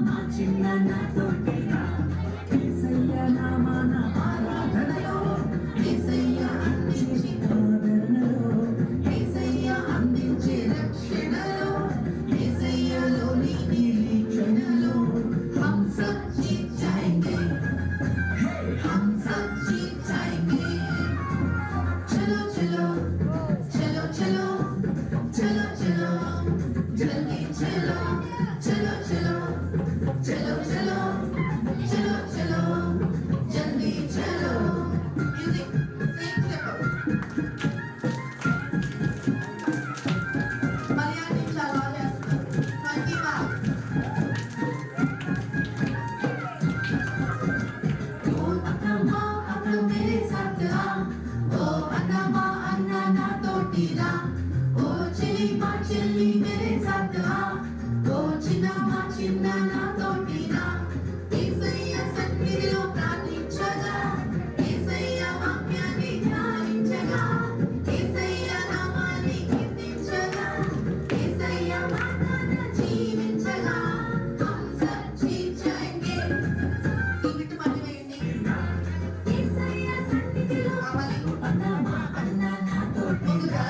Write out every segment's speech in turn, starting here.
మా చిన్న నా తోటిరా యేసయ్య నామన ఆరాధనలో యేసయ్య అందించే ఆదరణలో యేసయ్య అందించే రక్షణలో యేసయ్యలోని నిరీక్షణలో हम सब जीत जाएंगे हम सब जीत जाएंगे चलो चलो चलो चलो चलो चलो जल्दी चलो चलो चलो चलो चलो चलो चलो जल्दी चलो म्यूजिक मलयाली चला मेरे साथ आ ओ अन्ना ना तोटीरा ओ चिली मा चिली मेरे साथ आ ओ चिन्ना ना तोटीरा యేసయ్య సన్నిధిలో ప్రార్థించగా యేసయ్య వాక్యాన్ని ధ్యానించగా యేసయ్య నామాన్ని కీర్తించగా యేసయ్య మాటన జీవించగా हम सब जीत जाएंगे ఈ బిట్టు మళ్ళీ వేయండి యేసయ్య సన్నిధిలో అన్నా నా తోటిరా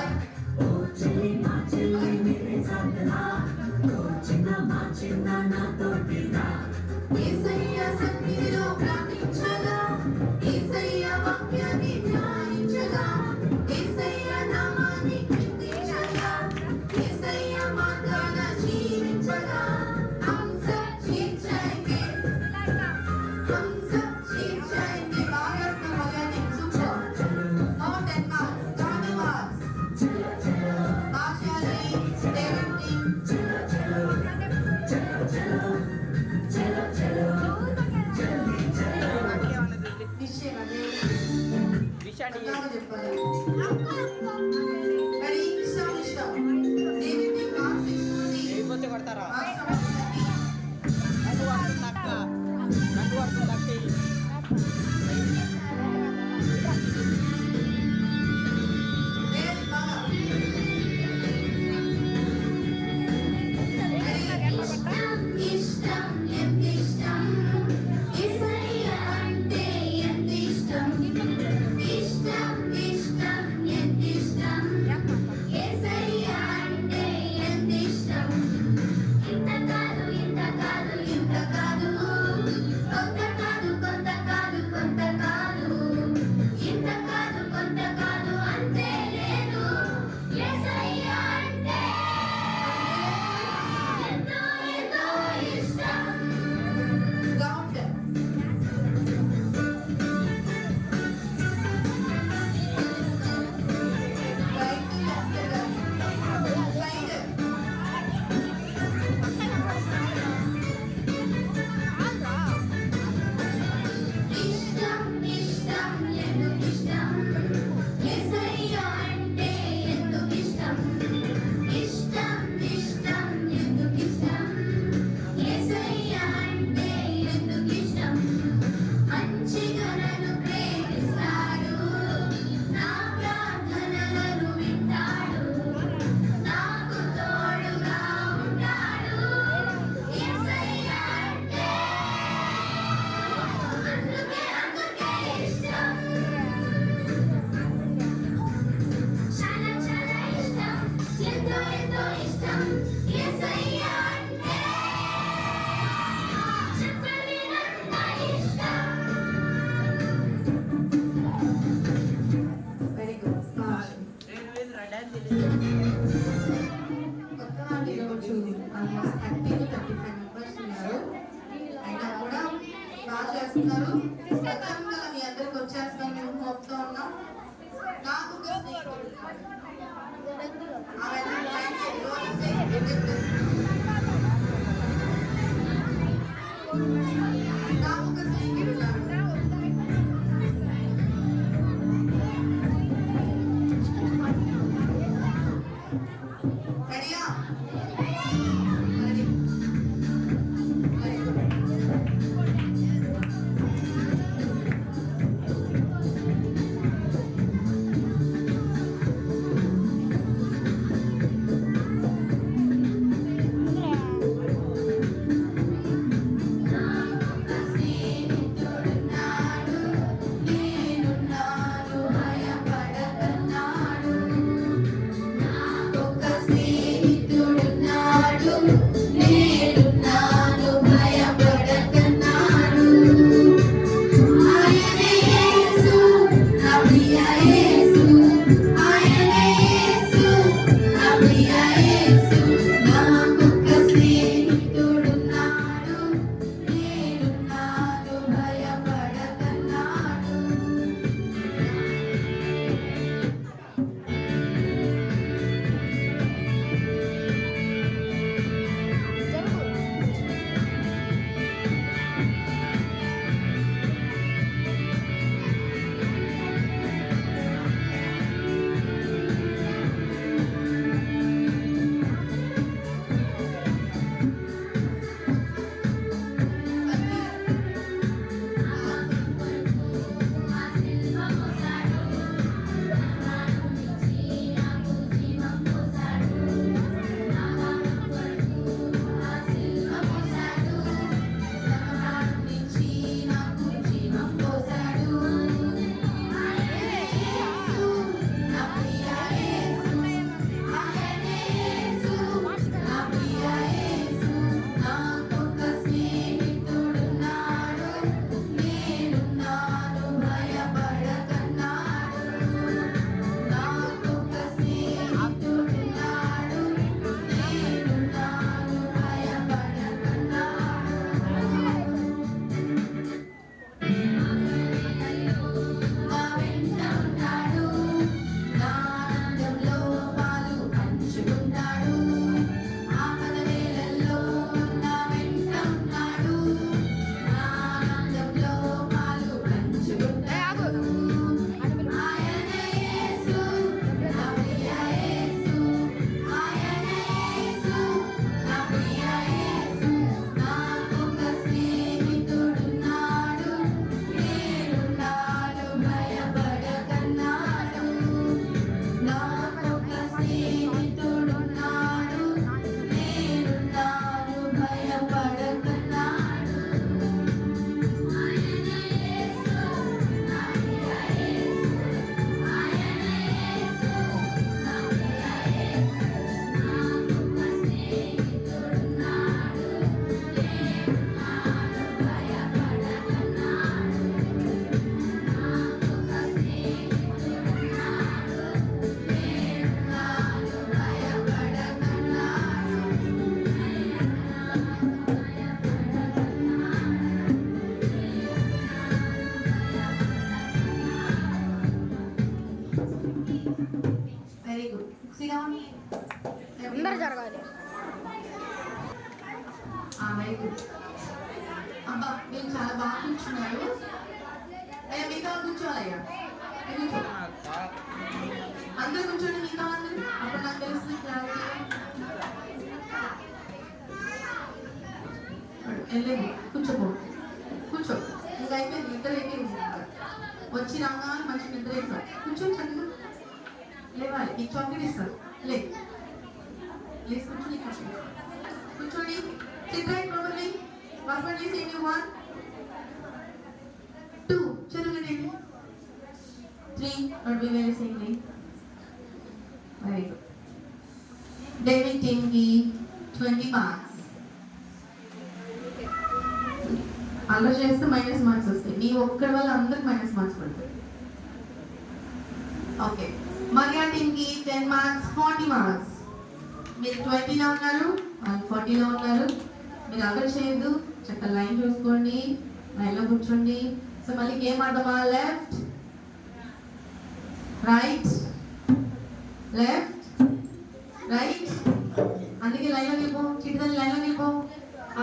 ఓ చెల్లి మా చెల్లి మేరే సాథ్ నా ఓ చిన్న నా తోటిరా యేసయ్య సన్నిధిలో ప్రార్థించగా యేసయ్య వాక్యాన్ని ధ్యానించగా యేసయ్య నామాన్ని కీర్తించగా యేసయ్య మార్గాన జీవించగా हम सब जीत जाएंगे हम सब जीत जाएंगे भारत में Malayali super not and marks जाने मार्क्स चलो चलो आशाली डेविड चलो चलो चलो चलो चलो चलो जल्दी चलो निश्चय విషయాన్ని చెప్పాలి మరి ఇష్టం డేవిడ్ మార్క్స్ ఇస్తుంది అయిపోతే కొడతారా మార్క్స్ నన్ను వస్తుంది అక్క ఇష్టం ఎంత ఇష్టం యేసయ్య అంటే ఎంత ఇష్టం ఇష్టం ఇష్టం ఎంత ఇష్టం యేసయ్య అంటే ఎంత ఇష్టం ఇంత కాదు ఇంత కాదు ఇంత కాదు కొంత కాదు కొంత కాదు కొంత కాదు ఇంత కాదు కొంత కాదు అంతే లేదు యేసయ్య అంటే ఎంతో ఎంతో ఇష్టం గౌండ్ రైట్ లెఫ్ట్ సైడ్ ఇష్టం ఇష్టం ఎందుకు ఇష్టం యేసయ్య అంటే ఎందుకు ఇష్టం ఇష్టం ఇష్టం ఎందుకు ఇష్టం యేసయ్య అంటే ఎందుకు ఇష్టం మంచిగా నన్ను ప్రేమిస్తాడు నా ప్రార్థనలను వింటాడు నాకు తోడుగా ఉంటాడు యేసయ్య అంటే అందుకే ఇష్టం చాలా చాలా ఇష్టం ఎంతో ఎంతో ఇష్టం యేసయ్య అంటే చెప్పలేనంత ఇష్టం వెరీ గుడ్ కొత్త వాళ్ళు ఈరోజు ఆల్మోస్ట్ 30 to 35 మెంబర్స్ ఉన్నారు అయినా కూడా బాగా చేస్తున్నారు ప్రధానంగా మీ అందరికి వచ్చేస్తాం మేము హోప్తో ఉన్నాం నాకు ఒక స్నేహితుడు నాకు ఒక స్నేహితుడు ఉన్నాడు రెడీయా రెడీ సిరాన్ అందరు జరగాలి. రైట్. అబ్బా మీరు చాలా బాగా కూర్చున్నారు. అయ్యా మిగతా కూర్చోవాలయ్యా, కూర్చో. అందరూ కూర్చోండి, మిగతా అందరూ. అప్పుడు నాకు తెలుస్తుంది క్లారిటీ. వెళ్ళండి, కూర్చోపో, కూర్చో. ఇంకా అయిపోయింది, నిద్ర అయిపోయింది. వచ్చి రాగానే మంచి నిద్ర వేస్తారు. కూర్చో, చక్కగా లేవాలి. ఈ చాక్లెట్ ఇస్తారు, లే లేసి కూర్చొని కూర్చోండి. Sit right properly. Husband is saying you 1, 2. चलो get in. 3. Not be very singly. Very good. David team की 20 marks. అలా చేస్తే మైనస్ మార్క్స్ వస్తాయి. నీ ఒక్కడి వల్ల అందరికి మైనస్ మార్క్స్ పడతాయి. ఓకే. మరియా టీమ్ కి 10 మార్క్స్, 40 మార్క్స్. మీరు 20లో ఉన్నారు, వాళ్ళు 40లో ఉన్నారు. మీరు అలర్ట్ చేయొద్దు, చక్కగా లైన్ చూసుకోండి, లైన్లో కూర్చోండి. సో మళ్ళీ గేమ్ ఆడదామా? Left right, left right. అందుకే లైన్లో వెళ్ళిపో, చిటిదాన్ని లైన్లో వెళ్ళిపో.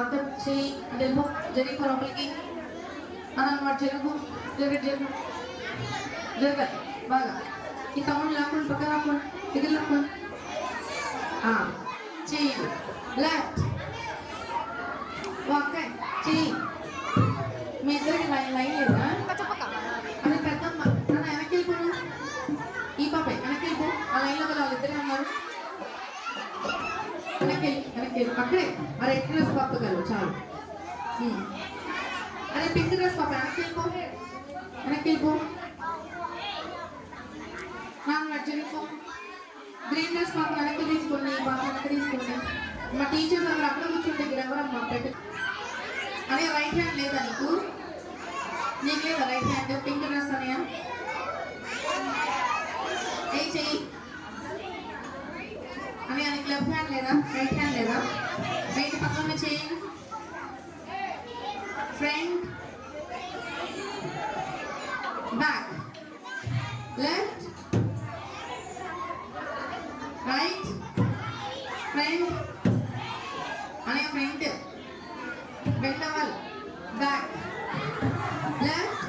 అక్కడ చేయి వెళ్ళిపో, జరిగిపో లోపలికి. అన్నమాట జరుగు, జరుగు జరగాలి బాగా. ఈ తమ్ముడు లాక్కోండి, పక్కన లాక్కోండి, దగ్గర లాక్కోండి. చేయి లెఫ్ట్, ఓకే. చెయ్యి. మీ ఇద్దరికి లైన్ లేదా? అది పెద్దమ్మ. నన్ను వెనక్కి వెళ్ళిపోను. ఈ పాపే వెనక్కి వెళ్ళిపో. ఆ లైన్లో కదా వాళ్ళు ఇద్దరే ఉన్నారు. వెనక్కి వెళ్ళి అక్కడే. ఆ రెడ్ డ్రెస్ పాప కలవు చాలు. అదే పింక్ డ్రెస్ పాప వెనక్కి వెళ్ళిపో, వెనక్కి వెళ్ళిపో. నాకు నచ్చనిపో. గ్రీన్ డ్రెస్ పాప వెనక్కి తీసుకోండి, పాప వెనక్కి తీసుకోండి. మా టీచర్స్ అక్కడ అక్కడ కూర్చుంటే ఇక్కడ ఎవరమ్మా పెట్టు. అనే రైట్ హ్యాండ్ లేదా నీకు? నీకు లేదా right hand? Pink dress Anaya? ఏ చెయ్యి అని ఆయనకి లెఫ్ట్ హ్యాండ్ లేదా? రైట్ హ్యాండ్ లేదా? రైట్ పక్కన చెయ్యి. Front back, left right, front అనే ఫ్రంట్, బెండ్ అవ్వాలి, బ్యాక్, లెఫ్ట్,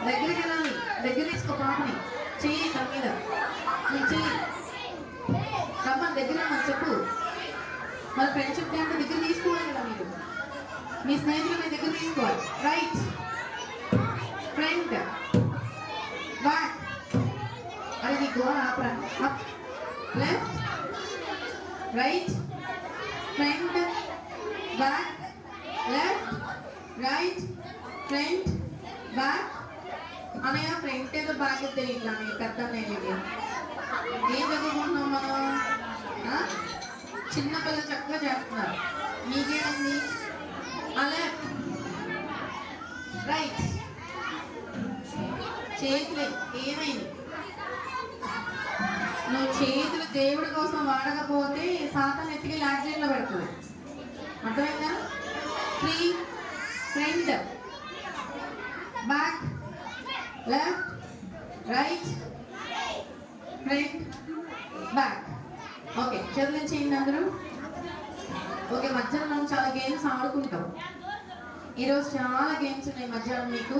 దగ్గరికి వెళ్ళాలి. దగ్గర తీసుకో పాపని, చెయ్యి తన మీద, చెయ్యి రమ్మ దగ్గర చెప్పు. మన ఫ్రెండ్షిప్ డే అంటే దగ్గర తీసుకోవాలి కదా మీరు. మీ స్నేహితులు మీ దగ్గర తీసుకోవాలి. రైట్, ఫ్రంట్, బ్యాక్, అది నీకు ఆపరా. Up, left, right, front, back, left, right, front, back. అనయ్య ఫ్రంట్ ఏదో బ్యాక్ తెలియట్లా మీకు పెద్ద ఇది. ఏం చదువుకుంటున్నాం మనం? చిన్నపిల్లలు చక్కగా చేస్తున్నారు. మీకేమైంది? లెఫ్ట్, రైట్, చేతులు ఏమైంది? నువ్వు చేతులు దేవుడి కోసం వాడకపోతే సాతాను ఎత్తికి యాక్సిడెంట్లో పెడుతుంది. అర్థమైందా? 3, front, back, left, right, front, back. Okay, చదువు చేయండి అందరూ. ఓకే, మధ్యాహ్నం మనం చాలా గేమ్స్ ఆడుకుంటాం. ఈరోజు చాలా గేమ్స్ ఉన్నాయి మధ్యాహ్నం మీకు.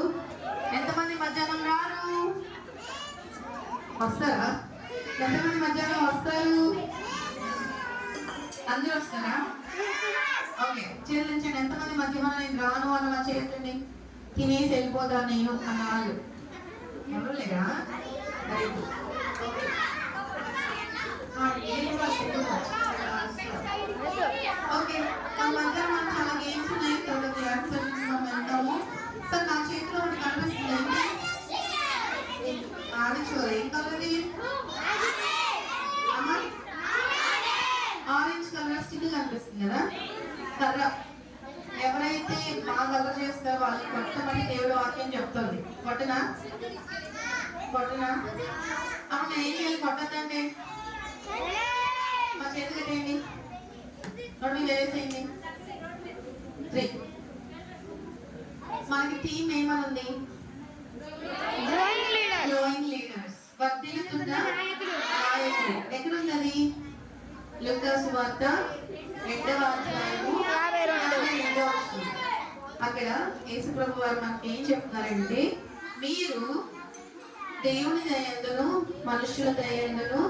ఎంతమంది మధ్యాహ్నం రారు? వస్తారా? ఎంతమంది మధ్యాహ్నం వస్తారు? అందరూ వస్తారా? ఓకే, చేతులించండి. ఎంతమంది మధ్యాహ్నం నేను రాను అన్న చేతుల్ని. తినేసి వెళ్ళిపోతా నేను అన్న వాళ్ళు ఎవరు లేరా? ఓకే, మధ్యాహ్నం మనం చాలా గేమ్స్ ఉన్నాయి. మనం వెళ్తాము. సార్ నా చేతిలో ఒకటి కనిపిస్తుంది. ఆడిచోరు ఏం కలర్? ఆరెంజ్ కలర్ స్టిక్ కనిపిస్తుంది కదా. కర్ర. ఎవరైతే బాగా కలర్ చేస్తారో వాళ్ళని కొట్టమని దేవుడు వాక్యం చెప్తుంది. కొట్టనా? కొట్టనా? అవును, ఏం చేయాలి? కొట్టద్దండి. మా చేతి కట్టేయండి, రెండు వేసేయండి. 3. మనకి టీం ఏమనుంది? Growing leaders. వర్ధిల్లుతున్న ఉంది. ఎక్కడుంది అది? లూకా సువార్త 2వ అధ్యాయము 52వ వచనం. అక్కడ యేసు ప్రభు వారు మనకి ఏం చెప్తున్నారంటే, మీరు దేవుని దయందును మనుషుల దయందును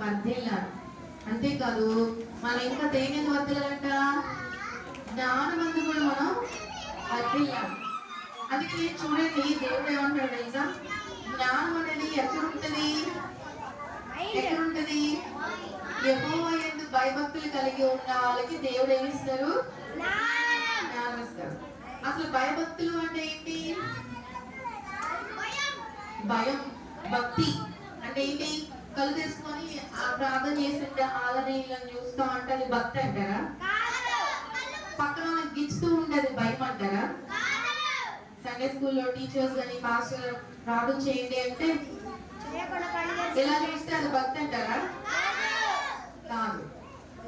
వర్ధిల్లాలి. అంతేకాదు మనం ఇంకా దేని వర్ధిల్లాలంట? జ్ఞానమందు కూడా మనం వర్ధిల్లాలి. అందుకే చూడండి, దేవుడు ఏమంటాడు తెలుసా? జ్ఞానం అనేది ఎక్కడుంటది? ఎక్కడుంటది? యెహోవా యందు భయభక్తులు కలిగి ఉన్న వాళ్ళకి దేవుడు ఏమిస్తారు? జ్ఞానం ఇస్తారు. అసలు భయభక్తులు అంటే ఏంటి? భయం, భక్తి అంటే ఏంటి? కళ్ళు తీసుకొని ఆ ప్రార్థన చేస్తుంటే ఆలనీయులను చూస్తూ ఉంటే అది భక్తి అంటారా? పక్కన గిచ్చుతూ ఉండేది భయం అంటారా? సండే స్కూల్లో టీచర్స్ కానీ మాస్టర్ ప్రార్థన చేయండి అంటే ఇలా చేస్తే అది భక్తి అంటారా? కాదు,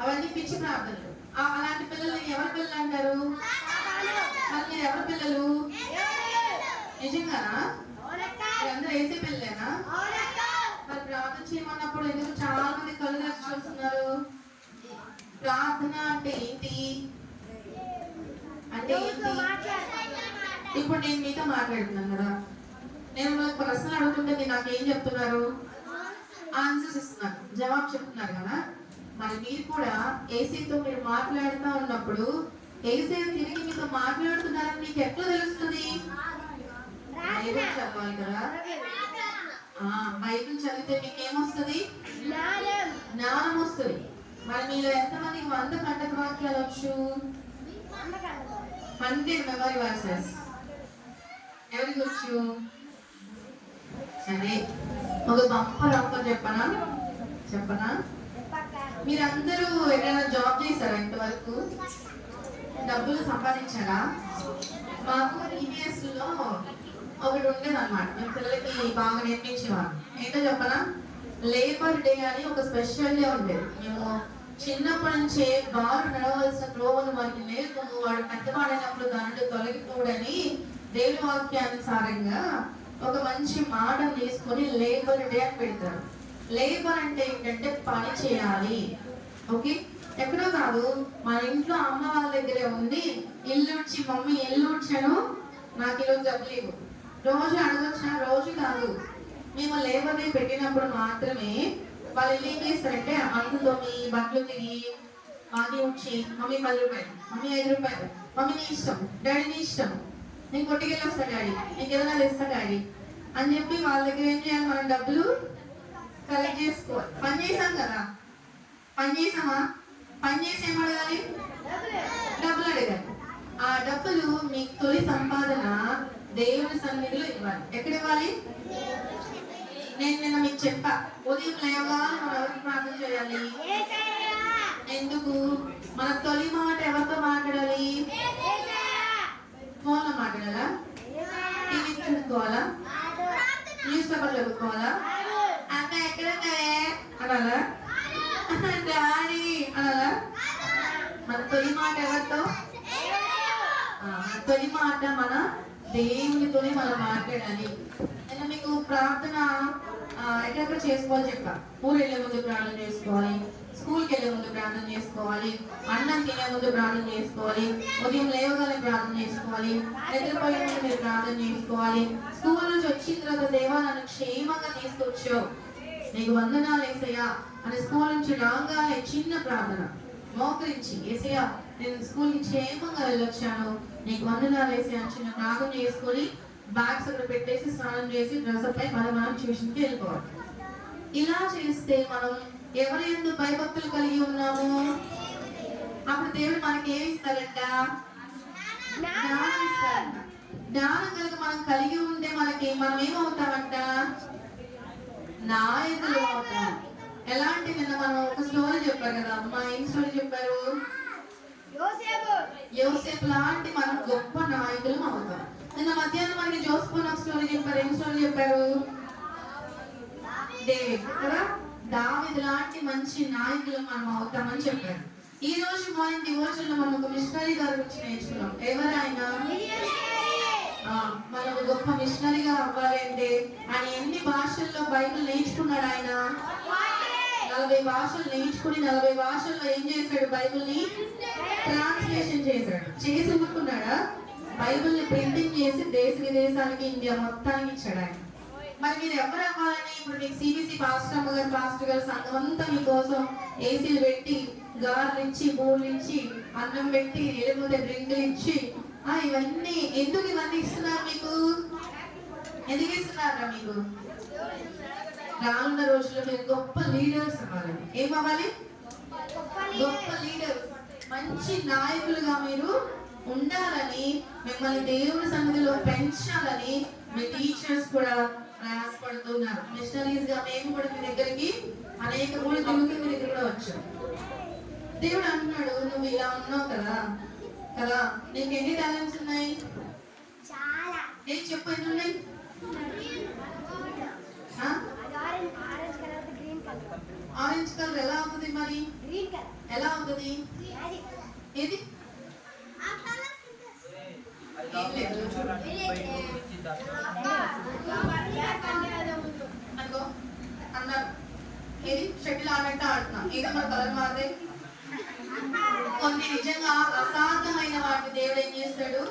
అవన్నీ పిచ్చి ప్రార్థనలు. అలాంటి పిల్లల్ని ఎవరి పిల్లలు అంటారు? మరి మీరు ఎవరి పిల్లలు? నిజంగానా? అందరూ వేసే పిల్లలేనా? మరి ప్రార్థన చేయమన్నప్పుడు ఎందుకు చాలా మంది కళ్ళు తెరిచి చూస్తున్నారు? ప్రార్థన అంటే ఏంటి? అంటే ఏంటి? ఇప్పుడు నేను మీతో మాట్లాడుతున్నాను కదా, నేను ప్రశ్నలు అడుగుతుంటే మీరు నాకు ఏం చెప్తున్నారు? ఆన్సర్స్ ఇస్తున్నారు, జవాబు చెప్తున్నారు కదా. మరి మీరు కూడా ఏసీతో మీరు మాట్లాడుతూ ఉన్నప్పుడు ఏసీ తిరిగి మీతో మాట్లాడుతున్నారని మీకు ఎట్లా తెలుస్తుంది? బైబిల్ చదవాలి కదా. బైబిల్ చదివితే మీకు ఏమొస్తుంది? జ్ఞానం వస్తుంది. మరి మీలో ఎంతమందికి 100 కంటక వాక్యాలు వచ్చు? 100 మెమరీ వర్సెస్ ఎవరికి వచ్చు? సరే, ఒక బంపర్ ఆఫర్ చెప్పనా? మీరందరూ ఎక్కడైనా జాబ్ చేశారా? ఇంతవరకు డబ్బులు సంపాదించారా? మాకు ఈబీఎస్ లో ఒకటి ఉండేది అనమాట. మేము పిల్లలకి బాగా నేర్పించేవారు. ఏంటో చెప్పనా? లేబర్ డే అని ఒక స్పెషల్ డే ఉండేది. మేము చిన్నప్పటి నుంచే బారు నడవలసిన త్రోవను వారికి నేర్పుము, వాడు పెద్దవాడైనప్పుడు దానిలో తొలగిపోడని దేవుని వాక్యానుసారంగా ఒక మంచి మాట తీసుకొని లేబర్ డే అని పెడతారు. లేబర్ అంటే ఏంటంటే పని చేయాలి. ఓకే, ఎక్కడో కాదు, మన ఇంట్లో అమ్మ వాళ్ళ దగ్గరే ఉంది. ఇల్లు ఉడ్చి, మమ్మీ ఇల్లు ఉడ్చాను, నాకు ఈరోజు డబ్బులు రోజు అడగొచ్చిన రోజు కాదు. మేము లేబర్ డే పెట్టినప్పుడు మాత్రమే వాళ్ళు ఇల్లు ఏం చేస్తారంటే అందుతో మీ బట్టలు తిరిగి మాది ఉడ్చి, మమ్మీ 10 రూపాయలు, మమ్మీ 5 రూపాయలు, మమ్మీ నీ ఇష్టం, డాడీ నీ ఇష్టం, నేను కొట్టుకెళ్ళి వస్తా డాడీ, నీకు ఏదైనా తెస్తా డాడీ అని చెప్పి వాళ్ళ దగ్గర ఏం చేయాలి? మనం డబ్బులు కలెక్ట్ చేసుకోవాలి. పని చేసాం కదా, పని చేసామా? పని చేసి ఏం అడగాలి? డబ్బులు అడగాలి. ఆ డబ్బులు మీకు తొలి సంపాదన దేవుని సన్నిధిలో ఇవ్వాలి. ఎక్కడ ఇవ్వాలి? నేను నిన్న మీకు చెప్పా, ఉదయం లేవగానే మనం ఎవరికి ప్రార్థన చేయాలి? ఎందుకు? మన తొలి మాట ఎవరితో మాట్లాడాలి? ఫోన్లో మాట్లాడాలా? టీవీ చూసుకోవాలా? న్యూస్ పేపర్ చదువుకోవాలా? అక్క ఎక్కడున్నాయే అనాలా? డాడీ అనాలా? మన తొలి మాట ఎవరితో? తొలి మాట మన దేవునితోనే మనం మాట్లాడాలి. నేను మీకు ప్రార్థన ఎక్కడెక్కడ చేసుకోవాలి చెప్పా. ఊరు వెళ్ళే ముందు ప్రార్థన చేసుకోవాలి, స్కూల్కి వెళ్ళే ముందు ప్రార్థన చేసుకోవాలి, అన్నం తినే ముందు ప్రార్థన చేసుకోవాలి, ఉదయం లేవగానే ప్రార్థన చేసుకోవాలి, నిద్రపోయే ముందు మీరు ప్రార్థన చేసుకోవాలి. స్కూల్ నుంచి వచ్చిన తర్వాత దేవా నన్ను క్షేమంగా తీసుకొచ్చావు, నీకు వందనాలు యేసయ్యా అని స్కూల్ నుంచి రాగానే చిన్న ప్రార్థన మోకరించి, యేసయ్యా నేను స్కూల్కి క్షేమంగా వెళ్ళొచ్చాను, నీకు వందనాలు యేసయ్యా చిన్న ప్రార్థన చేసుకొని బ్యాగ్స్ అక్కడ పెట్టేసి స్నానం చేసి డ్రెస్అప్ అయి మనం ట్యూషన్కి వెళ్ళిపోవాలి. ఇలా చేస్తే మనం ఎవరి యందు భయభక్తులు కలిగి ఉన్నాము, అప్పుడు దేవుడు మనకి ఏమి ఇస్తారంట? జ్ఞానం ఇస్తారంట. జ్ఞానం కనుక మనం కలిగి ఉంటే మనం ఏమవుతామంట? నాయకులు అవుతాం. ఎలాంటి నిన్న మనం ఒక స్టోరీ చెప్పారు కదా, అమ్మ ఏం స్టోరీ చెప్పారు? యోసేపు లాంటి మనం గొప్ప నాయకులు అవుతాం. నిన్న మధ్యాహ్నం మనకి జోసెఫ్ ఒక స్టోరీ చెప్పారు. ఏం స్టోరీ చెప్పారు? డేవిడ్ కదా, దావీదు లాంటి మంచి నాయకులు మనం అవుతామని చెప్పారు. ఈ రోజు మార్నింగ్ డివోషన్ లో మనం ఒక మిషనరీ గారి గురించి నేర్చుకున్నాం. ఎవరైనా మనం గొప్ప మిషనరీగా అవ్వాలి అంటే ఆయన ఎన్ని భాషల్లో బైబిల్ నేర్చుకున్నాడు? ఆయన 40 భాషలు నేర్చుకుని 40 భాషల్లో ఏం చేశాడు? బైబిల్ని ట్రాన్స్లేషన్ చేశాడు. చేసి ఊరుకున్నాడా? బైబిల్ని ప్రింటింగ్ చేసి దేశ విదేశాలకి, ఇండియా మొత్తానికి ఇచ్చాడు ఆయన. మరి మీరు ఎవరు అవ్వాలని? ఇప్పుడు మీకు సిబిసి పాస్టర్ గారు సంఘం అంతా మీకోసం ఏసీలు పెట్టి, గార్లు ఇచ్చి, బూర్లు ఇచ్చి, అన్నం పెట్టి, లేకపోతే డ్రింకులు ఇచ్చి, ఇవన్నీ ఎందుకు ఇవన్నీ ఇస్తున్నారు మీకు? ఎందుకు ఇస్తున్నారా మీకు? రానున్న రోజుల్లో మీరు గొప్ప లీడర్స్ అవ్వాలని. ఏమవ్వాలి? గొప్ప లీడర్స్, మంచి నాయకులుగా మీరు ఉండాలని, మిమ్మల్ని దేవుని సన్నిధిలో పెంచాలని మీ టీచర్స్ కూడా ప్రయాసపడుతున్నారు. మిషనరీస్ గా మేము కూడా మీ దగ్గరికి అనేక ఊళ్ళు తిరుగుతూ మీ దగ్గర కూడా వచ్చాం. దేవుడు అంటున్నాడు, నువ్వు ఇలా ఉన్నావు కదా కదా, నీకు ఎన్ని టాలెంట్స్ ఉన్నాయి? ఏం చెప్పు, ఎన్ని ఉన్నాయి? ఆరెంజ్ కలర్ ఎలా అవుతుంది? మరి ఎలా అవుతుంది? ఏది? అనుకో అన్నారు, ఏది షటిల్ ఆడినట్టు ఆడుతున్నా, ఏది మన కలర్ మారదే. కొన్ని నిజంగా అసాధ్యమైన వాటిని దేవుడు ఏం చేస్తాడు?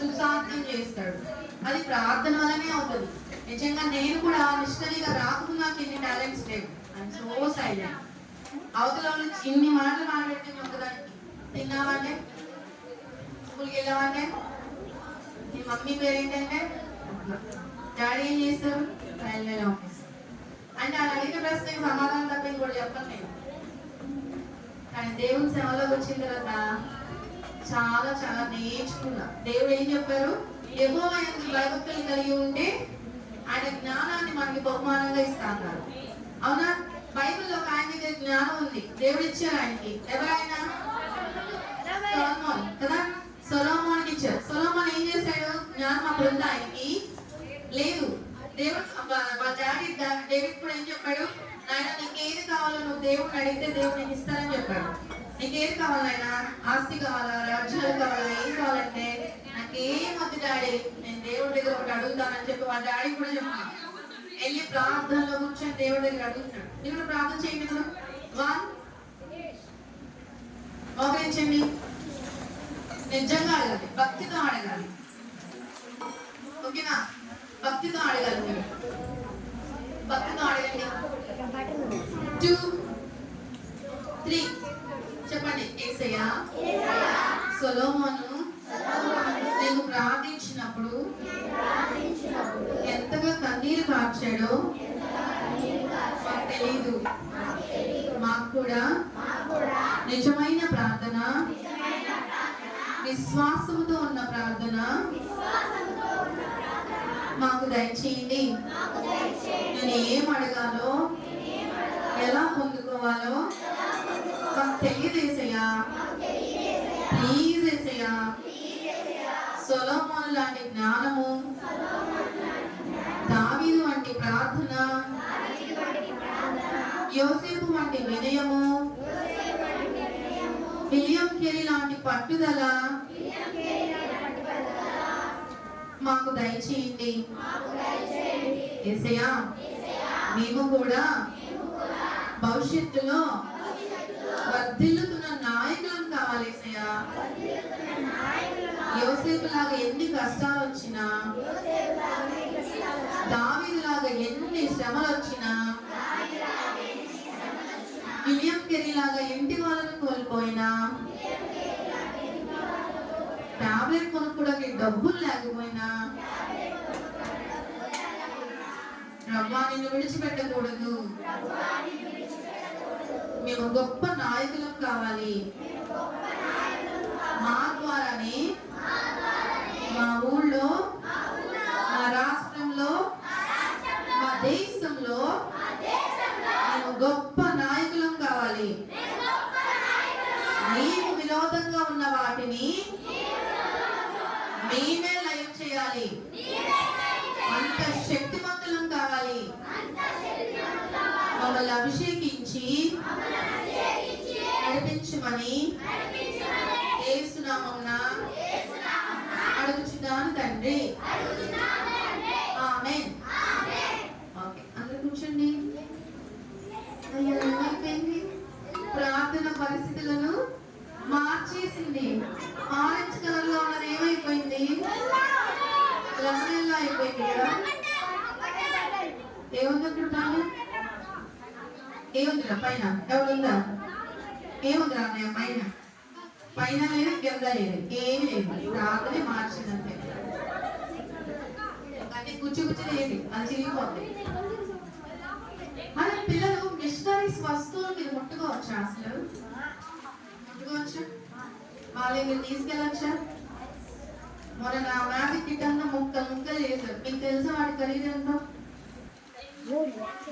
సుసాధ్యం చేస్తాడు. అది ప్రార్థన వల్లనే అవుతుంది. నిజంగా నేను కూడా మిషనరీగా రాకుండా నాకు ఎన్ని టాలెంట్స్ లేవు. I'm so silent. అవతల వాళ్ళు ఇన్ని మాటలు మాట్లాడితే ఒకదానికి, తిన్నావంటే, స్కూల్కి వెళ్ళావంటే, నీ మమ్మీ పేరు ఏంటంటే, డాడీ ఏం చేస్తారు? రైల్వే ఆఫీస్ అంటే ఆయన అడిగిన ప్రశ్నకి సమాధానం తప్ప ఇంకోటి చెప్పను నేను. కానీ దేవుని సేవలోకి వచ్చిన తర్వాత చాలా చాలా నేర్చుకున్నా. దేవుడు ఏం చెప్పారు? యెహోవా యందు భయభక్తులు కలిగి ఉంటే ఆయన జ్ఞానాన్ని మనకి బహుమానంగా ఇస్తా అన్నారు. అవునా? బైబిల్లో ఒక ఆయన దగ్గర జ్ఞానం ఉంది, దేవుడు ఇచ్చారు ఆయనకి. ఎవరైనా? సొలొమోన్ కదా, సొలొమోన్కి ఇచ్చారు. సొలొమోన్ ఏం చేశాడు? జ్ఞానం అప్పుడు ఉంది ఆయనకి, లేదు. దేవుడు వాళ్ళ డాడీ డేవిడ్ కూడా ఏం చెప్పాడు? నాయన నీకు ఏది కావాలో నువ్వు దేవుడిని అడిగితే దేవుడు నీకు ఇస్తారని చెప్పాడు. నీకు ఏది కావాలి నాయన? ఆస్తి కావాలా? రాజ్యాలు కావాలా? ఏం కావాలంటే నాకేం వద్దు డాడీ, నేను దేవుడి దగ్గర ఒకటి అడుగుతానని చెప్పి వాళ్ళ డాడీ కూడా చెప్తాను. వెళ్ళి ప్రార్థనలో కూర్చొని దేవుడి దగ్గర అడుగుతున్నాడు. దేవుడు ప్రార్థన చేయండి. ఇప్పుడు మోకరించండి. నిజంగా అడగాలి, భక్తితో అడగాలి. ఓకేనా? భక్తితో అడగాలి. మీరు భక్తితో అడగండి. 2, 3 చెప్పండి. యేసయ్యా, సొలొమోను నేను ప్రార్థించినప్పుడు ఎంతగా కన్నీరు కార్చాడో మాకు తెలీదు. మాకు కూడా నిజమైన ప్రార్థన, విశ్వాసముతో ఉన్న ప్రార్థన మాకు దయచేయండి. నేను ఏం అడగాలో, ఎలా పొందుకోవాలో మాకు తెలియదు యేసయ్యా. ప్లీజ్ యేసయ్యా, సొలొమోను లాంటి జ్ఞానము, దావీదు వంటి ప్రార్థన, యోసేపు వంటి వినయము, విలియం కెరీ లాంటి పట్టుదల మాకు దయచేయండి యేసయ్యా. మేము కూడా భవిష్యత్తులో వర్ధిల్లుతున్న నాయకులను కావాలి యేసయ్యా. యోసేపు లాగా ఎన్ని కష్టాలు వచ్చినా, దావీదు లాగా ఎన్ని శ్రమలు వచ్చినా, విలియం కెరీ లాగా ఇంటి వాళ్ళను కోల్పోయినా, టాబ్లెట్ కొనుక్కోవడానికి డబ్బులు లేకపోయినా, ప్రభువా నిన్ను విడిచిపెట్టకూడదు. మేము గొప్ప నాయకులం కావాలి. మా ద్వారానే మా ఊళ్ళో, మా రాష్ట్రంలో, మా దేశంలో మేము గొప్ప నాయకులం కావాలి. నీకు విరోధంగా ఉన్న వాటిని మేమే లయం చేయాలి. అంత శక్తిమంతులం కావాలి. మమ్మల్ని అభిషేకించి నడిపించమని యేసు నామమున అడుగుచున్నాను తండ్రి. ఆమేన్. ఓకే, అందరూ కూర్చోండి. ఏముందిరా పైన ఎవరుందా ఏముందిరా అన్నయ్య పైన పైన లేదు కింద లేదు ఏమి లేదు రాత్రి మార్చిందంతే అంటే కూర్చు లేదు అది చిరిగిపోతుంది అదే పిల్లలు మిషనరీస్ వస్తువులు మీరు ముట్టుకోవచ్చా అసలు ముట్టుకోవచ్చా వాళ్ళని మీరు తీసుకెళ్ళొచ్చా మొన్న నా మ్యాజిక్ కిట్ అన్న ముక్కలు చేశారు మీకు తెలుసా వాడి ఖరీదు ఎంతో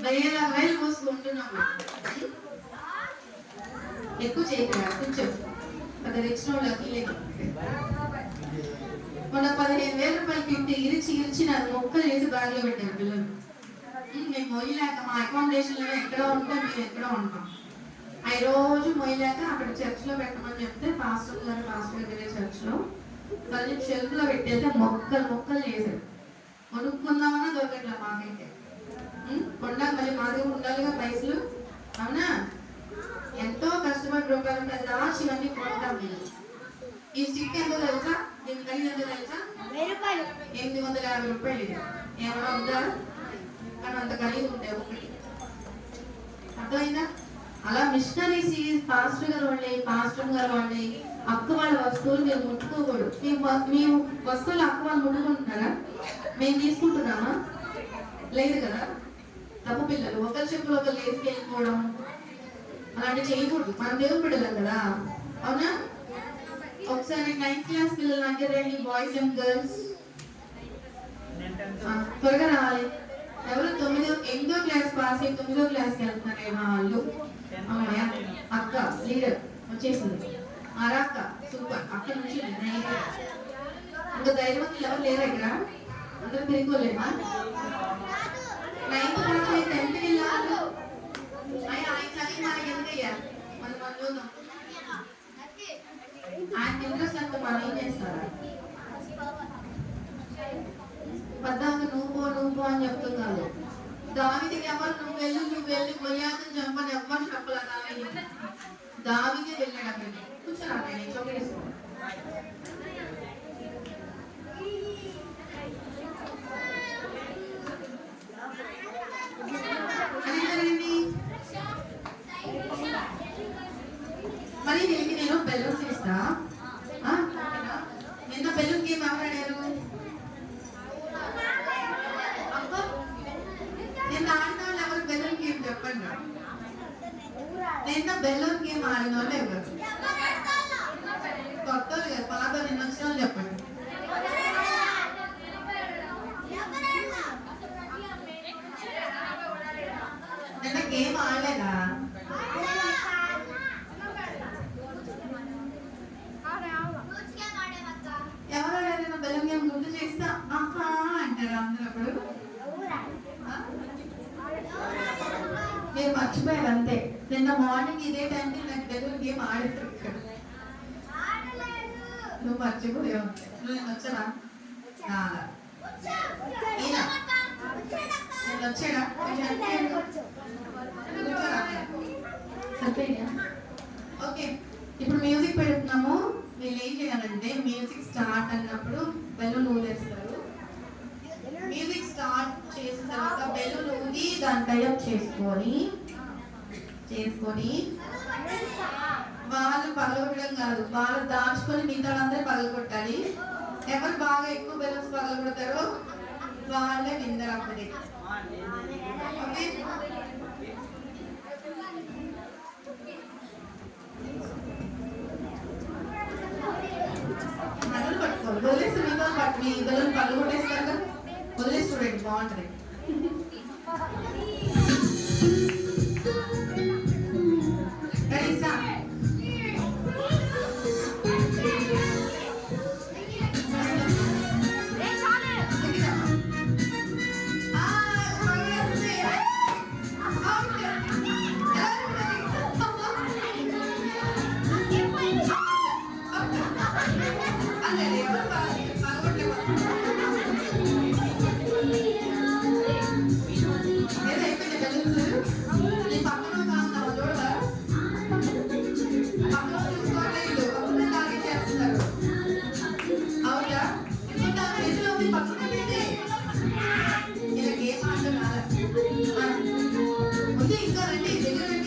10,000 పోసుకుంటున్నాము ఎక్కువ చేయకుండా కొంచెం అది తెచ్చిన వాళ్ళకి లేదు మొన్న 15,000 రూపాయలు కిట్ ఇరిచి నాకు ముక్కలు చేసి బ్యాగ్లో పెట్టారు పిల్లలు మేము మొయ్యలేక మా అకామిడేషన్లో ఎక్కడ ఉంటే మేము ఎక్కడ ఉంటాం అవి రోజు మొయ్యలేక అక్కడ చర్చ్లో పెట్టమని చెప్తే పాస్టర్ వేరే చర్చ్లో దాన్ని షెల్ఫ్లో పెట్టేస్తే మొక్కలు చేశారు కొనుక్కుందామన్నా దొరకట్లే మాకైతే కొండ మళ్ళీ మా దగ్గర ఉండాలిగా పైసలు అవునా ఎంతో కష్టపడి రూపాయలు దాచి ఇవన్నీ కొంటాం మేము ఈ స్టిక్ ఎంతో తెలుసా దీని ఖరీదు ఎంతో తెలుసా 850 రూపాయలు ఇది ఏమైనా ఉందా కానీ అంత ఖరీదు ఉంటాయి ఒకటి అర్థమైందా అలా మిషనరీస్ పాస్టర్ గారు వాళ్ళే అక్క వాళ్ళ వస్తువులు మీరు ముట్టుకోకూడదు మీ వస్తువులు అక్క వాళ్ళు ముట్టుకుంటున్నారా మేము తీసుకుంటున్నామా లేదు కదా తప్పు పిల్లలు ఒకరి చెప్పులు ఒకరు వేసుకెళ్ళిపోవడం అలాంటి చేయకూడదు మన దేవుడు బిడ్డలం కదా అవునా ఒకసారి 9th క్లాస్ పిల్లలు దగ్గర రండి బాయ్స్ అండ్ గర్ల్స్ త్వరగా రావాలి ఎవరు 8వ క్లాస్ పాస్ అయ్యి 9వ క్లాస్కి వెళ్తున్నారే వాళ్ళు అమ్మాయ అక్క లీడర్ వచ్చేసింది అక్క సూపర్ అక్కడ నుంచి ఇంకా ధైర్యవంతులు ఎవరు లేరు ఇక్కడ అందరూ తిరిగిపోలేమా 9th క్లాస్ అయ్యి 10th వెళ్ళాలి ఆయన చదివి మనకి ఎందుకయ్యా మన చూద్దాం ఆయన ఇంట్రెస్ట్ అంతా మనం ఏం చేస్తారా పద్దాక నువ్వు పో అని చెప్తున్నాను దావిదికి ఎవరు నువ్వు వెళ్ళి గొలియాతుని చంపని ఎవ్వరు చెప్పలే దావిదే వెళ్ళాడు అక్కడికి కూర్చోరా నేను చోకేసుకో మరి దీనికి నేను బెలూన్స్ ఇస్తా నిన్న బెలూన్ గేమ్ ఎవరు నిన్న ఆడిన వాళ్ళు ఎవరు బెలూన్ గేమ్ చెప్పండి నిన్న బెలూన్ గేమ్ ఆడిన వాళ్ళు ఎవరు కొత్త కదా పాత నిన్న వచ్చిన వాళ్ళు చెప్పండి నిన్న గేమ్ ఆడలేదా ఎవరు బెలూన్ గేమ్ గుర్తు చేస్తా అక్క అంటారు అందరూ అప్పుడు నేను మర్చిపోయాను అంతే నిన్న మార్నింగ్ ఇదే టైంకి నాకు బెలూన్ గేమ్ ఆడుతారు నువ్వు మర్చిపోయావు నువ్వు నేను వచ్చానా నేను వచ్చాడా ఓకే ఇప్పుడు మ్యూజిక్ పెడుతున్నాము వీళ్ళు ఏం చేయాలంటే మ్యూజిక్ స్టార్ట్ అన్నప్పుడు బెలూన్ ఊదేస్తారు మ్యూజిక్ స్టార్ట్ చేసిన తర్వాత బెలూన్ ఊది దాని టైప్ చేసుకొని వాళ్ళు పగలగొట్టడం కాదు వాళ్ళు దాచుకొని మిగతా అందరూ పగలగొట్టాలి ఎవరు బాగా ఎక్కువ బెలూన్స్ పగలగొడతారో వాళ్ళే విన్నర్ అప్పుడే మనల్ని పట్టుకోవాలి వదిలేసి మిగతా మీ బెలూన్ పగలగొట్టేస్తారు కదా వదిలేసి చూడండి బాగుంటుంది రెడీ స్టార్ట్ ఇంకా రండి దగ్గర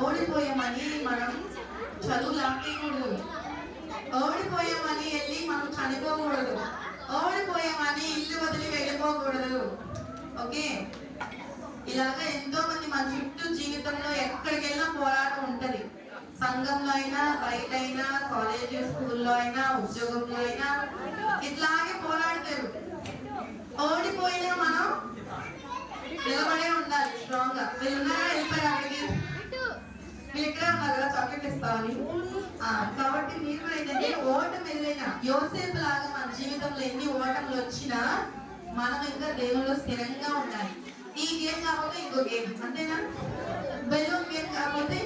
ఓడిపోయామని మనం చదువులు ఆపేయకూడదు. ఓడిపోయామని వెళ్ళి మనం చనిపోకూడదు. ఓడిపోయామని ఇల్లు వదిలి వెళ్ళిపోకూడదు. ఓకే, ఇలాగ ఎంతో మంది మన చుట్టూ జీవితంలో ఎక్కడికి వెళ్ళినా పోరాటం ఉంటది. సంఘంలో అయినా, బయట అయినా, కాలేజ్ స్కూల్లో అయినా, ఉద్యోగంలో అయినా ఇట్లాగే పోరాడతారు. ఓడిపోయినా మనం నిలబడే ఉండాలి స్ట్రాంగ్ గా. వీళ్ళు ఉన్నారా? వెళ్ళిపోయారు అక్కడికి. మీరు ఎక్కడ ఉన్నారు కదా, చాక్లెట్ ఇస్తామని. కాబట్టి మీరు కూడా ఏంటంటే ఓటమి ఎదురైనా యోసేపు లాగా మన జీవితంలో ఎన్ని ఓటములు వచ్చినా మనం ఇంకా దేవుళ్ళు స్థిరంగా ఉండాలి. ఈ గేమ్ కాకపోతే ఇంకో గేమ్, అంతేనా? బెలూన్ గేమ్ కాకపోతే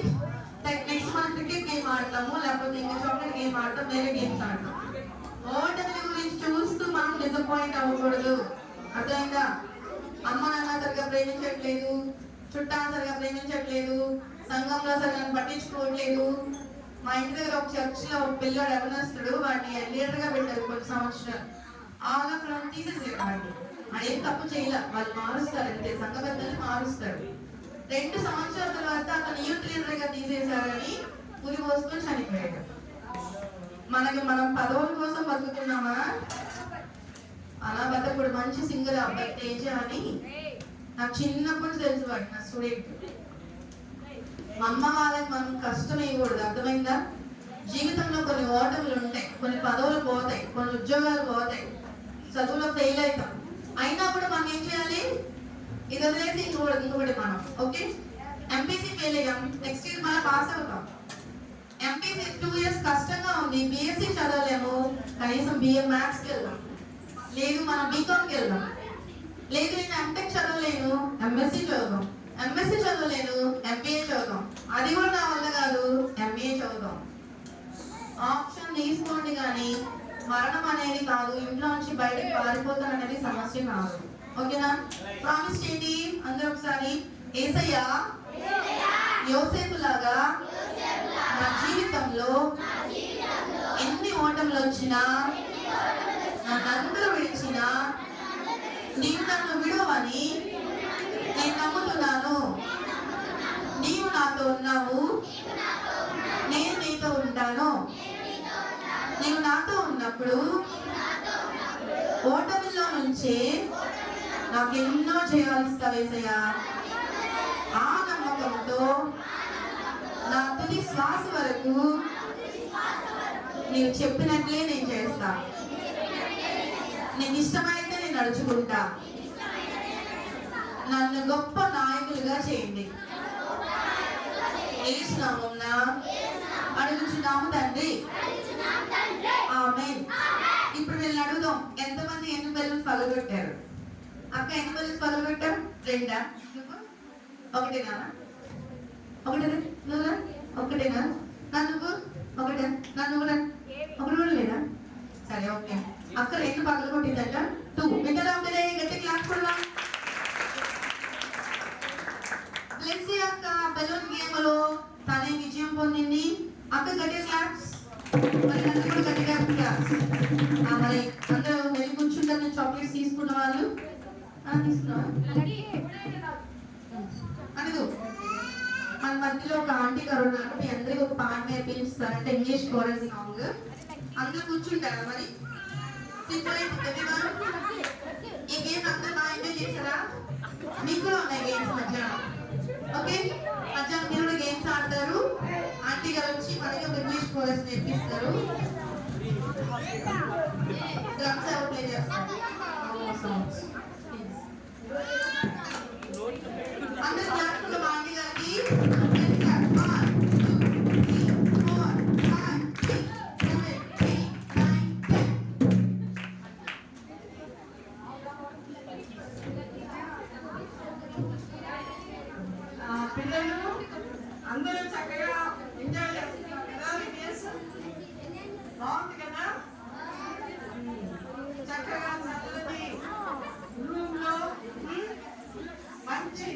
నెక్స్ట్ మనం క్రికెట్ గేమ్ ఆడతాము, లేకపోతే ఇంకా చాక్లెట్ గేమ్ ఆడతాం, వేరే గేమ్స్ ఆడతాం. ఓటమి గురించి చూస్తూ మనం డిసప్పాయింట్ అవ్వకూడదు. అర్థమైందా? అమ్మ నాన్న సరిగా ప్రేమించట్లేదు, చుట్టాలు సరిగా ప్రేమించట్లేదు, సంఘంలో సరిగా పట్టించుకోవట్లేదు. మా ఇంటి దగ్గర ఒక చర్చ్ లో ఒక పిల్లడు ఎవరినొస్తాడు, వాడిని లీడర్ గా పెట్టారు కొన్ని సంవత్సరాలు. ఆగా తీసేసారు వాడిని. అదేం తప్పు చేయలే, వాళ్ళు మారుస్తారు అంతే, సంఘ పెద్దల్ని మారుస్తారు. 2 సంవత్సరాల తర్వాత అతను యూత్ లీడర్ గా తీసేశారని ఉరి పోసుకొని చనిపోయాడు. మనం పదవుల కోసం బతుకుతున్నామా? అలా బతకూడదు. మంచి సింగర్ అబ్బాయి తేజ అని, నాకు చిన్నప్పుడు తెలుసు వాడు, నా స్టూడెంట్. మా అమ్మ వాళ్ళకి మనం కష్టం వేయకూడదు. అర్థమైందా? జీవితంలో కొన్ని ఓటములు ఉంటాయి, కొన్ని పదవులు పోతాయి, కొన్ని ఉద్యోగాలు పోతాయి, చదువులో ఫెయిల్ అవుతాం. అయినా కూడా మనం ఏం చేయాలి? ఇది వదిలేసి ఇంకొకటి మనం. ఓకే, ఎంపీసీ ఫెయిల్ అయ్యాం, నెక్స్ట్ ఇయర్ మళ్ళీ పాస్ అవుతాం. ఎంపీసీ 2 ఇయర్స్ కష్టంగా ఉంది, బీఎస్సీ చదవలేము, కనీసం బిఏ మ్యాథ్స్కి వెళ్దాం, లేదు మనం బీకామ్కి వెళ్దాం, లేదు నేను ఎంటెక్ చదవలేను, ఎంఎస్సీ చదువుదాం, ఎంఎస్సీ చదవలేను, ఎంబీఏ చదువుదాం, అది కూడా నా వల్ల కాదు, ఎంబీఏ చదువుదాం. ఆప్షన్ తీసుకోండి, కానీ మరణం అనేది కాదు, ఇంట్లో నుంచి బయటకు పారిపోతాను అనేది సమస్య కాదు. ఓకేనా? ప్రామిస్ చేయండి అందరూ ఒకసారి. యేసయ్య యోసేపు లాగా నా జీవితంలో ఎన్ని ఓటములు వచ్చినా, నన్నందరూ విడిచినా నీవు నన్ను విడువని నేను నమ్ముతున్నాను. నీవు నాతో ఉన్నావు, నేను నీతో ఉంటాను. నీవు నాతో ఉన్నప్పుడు ఓటమిలో నుంచే నాకు ఎన్నో చేయాలిస్తావు యేసయ్యా. ఆ నమ్మకంతో నా తుది శ్వాస వరకు నీవు చెప్పినట్లే నేను చేస్తా. నీకు ఇష్టమైతే నేను నడుచుకుంటా. నన్ను గొప్ప నాయకులుగా చేయండి. యేసునామమున అడుగుచున్నాము తండ్రి, ఆమేన్. ఇప్పుడు వీళ్ళని అడుగుదాం, ఎంతమంది ఎన్ని బెలూన్స్ పగలగొట్టారు? అక్క ఎన్ని బెలూన్స్ పగలగొట్టారు? 2? ఒకటేనా? ఒకటేనా? నువ్వు ఒకటేనా? నన్ను ఒకటే, నన్ను కూడా ఒకటి కూడా లేదా? సరే, ఓకే. అక్క 2 పగలగొట్టిందట. 2 వింటరా? గట్టి క్లాస్ కొడదాం. లెట్సీ అక్క బెలూన్ గేమ్ లో తనే విజయం పొందింది. అక్క గట్టి క్లాప్స్. మరి అందరూ కూడా గట్టిగా క్లాప్స్. మరి అందరూ వెళ్ళి కూర్చుంటారు. నేను చాక్లెట్స్ తీసుకున్న వాళ్ళు తీసుకున్నా అడుగు. మన మధ్యలో ఒక ఆంటీ గారు ఉన్నారు, మీ అందరికి ఒక పాట నేర్పిస్తారంటే ఇంగ్లీష్ కోరస్ సాంగ్. అందరూ కూర్చుంటారా? మరి ఈ గేమ్ అందరూ బాగా ఎంజాయ్ చేశారా? మీకు కూడా ఉన్నాయి గేమ్స్ మధ్యాహ్నం. ఓకే, మధ్యాహ్నం మీరు కూడా గేమ్స్ ఆడతారు. ఆంటీ గారు వచ్చి మనకి ఒక ఇంగ్లీష్ కోరస్ నేర్పిస్తారు. డ్రమ్స్ ఎవరు ప్లే చేస్తారు? అందరూ క్లాస్ ఆంటీ గారికి. పిల్లలు అందరూ చక్కగా ఎంజాయ్ చేస్తున్నారు కదా? బాగుంది కదా? చక్కగా చల్లటి రూమ్ లో మంచి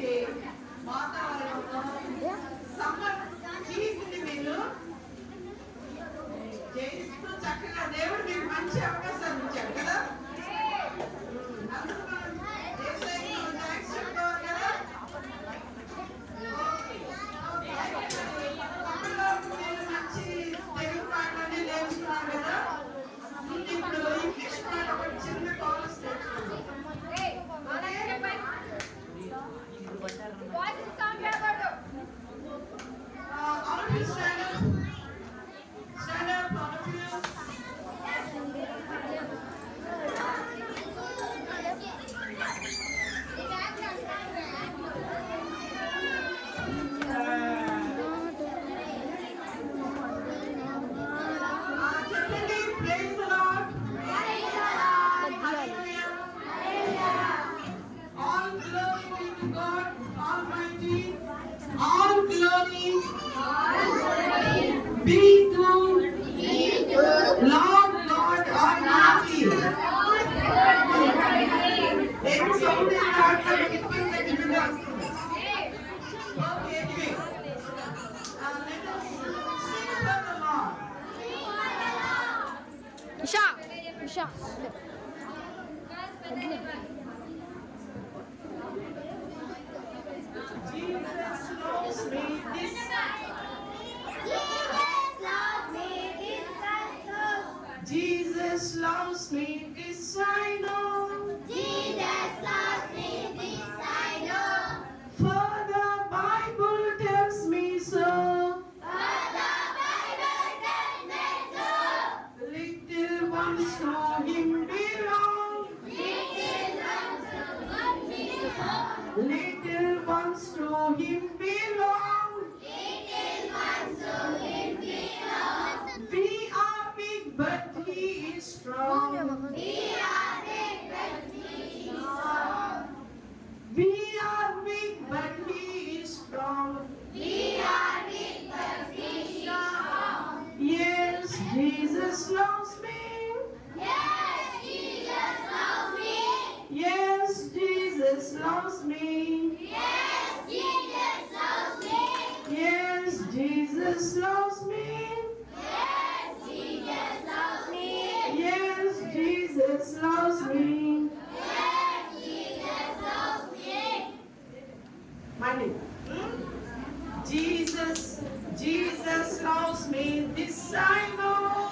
Be to Lord God Almighty. Every sound in heart can be requested to be done. Okay, anyway. Let us sing for the Lord. Usha Usha Jesus loves me, this Jesus loves me, this I know. For the Bible tells me so. Little ones to Him belong. Little ones to Him belong. We are big, but He is strong. We are big, but He is strong. Yes, Jesus loves me. Yes, Jesus loves me. Yes, Jesus loves me. Yes, Jesus loves me. Money. Jesus loves me, this I know.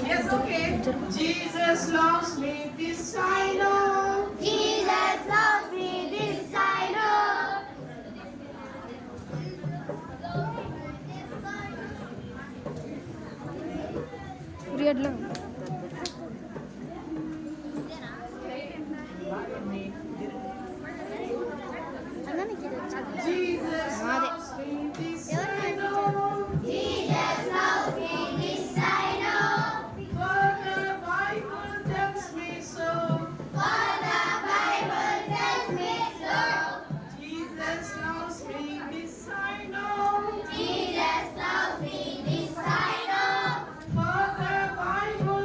Yes, okay. Jesus loves me, this I know. పీరియడ్లో Jesus loves me, this I know. For the Bible tells me so. Jesus loves me, this I know. For the Bible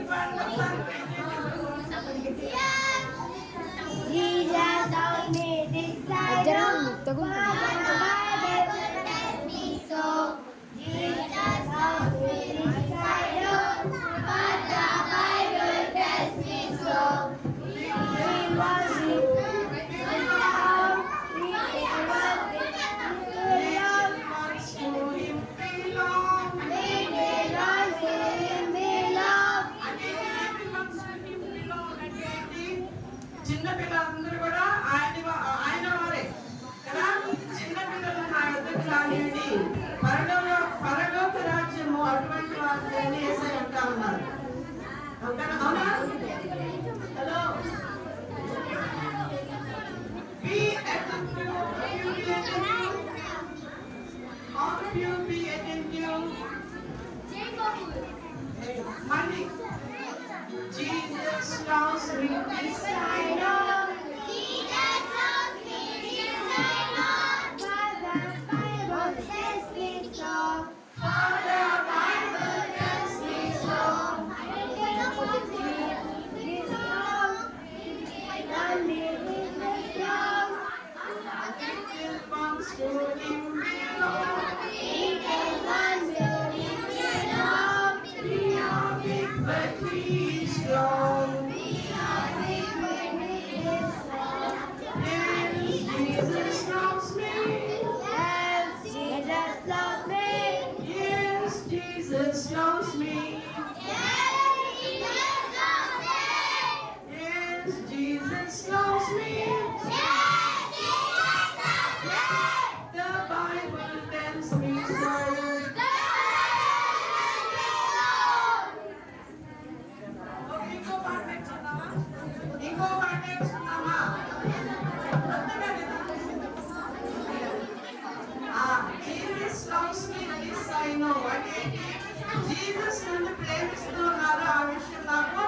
ఇవ్వండి ఒకసారి. Jesus taught me this I know. What the Bible tells me so. Jesus taught me this I know. What the Bible tells me so. We worship, we love, we Once to him belong. belong to Him, belong. అంటే belongs to him belong అంటే ఏంటి? చిన్న పిల్లలందరూ కూడా ఆయన వారే కదా. చిన్న పిల్లలు నా యొద్దకు రానియండి, పరలోక రాజ్యము అటువంటి వారిని యేసయ్య అంటా ఉన్నారు. అవునా? Hello, be attentive. You be attentive. All of you be attentive. Money. Jesus loves me, this I know. Jesus loves me, this I know. What the Bible says me so. For the Bible tells me so. Little ones to him belong. We are big, but he is strong. Yes, Jesus loves me. Yes, Jesus loves me. Yes, Jesus loves me. The Bible tells me so. ఇంకో పాట నేర్చుకుందామా? ఇంకో పాట నేర్చుకుందామా? కొత్తగా లేదా? Jesus loves me, this I know. అంటే Jesus నన్ను ప్రేమిస్తూ ఉన్నారు, ఆ విషయం నాకు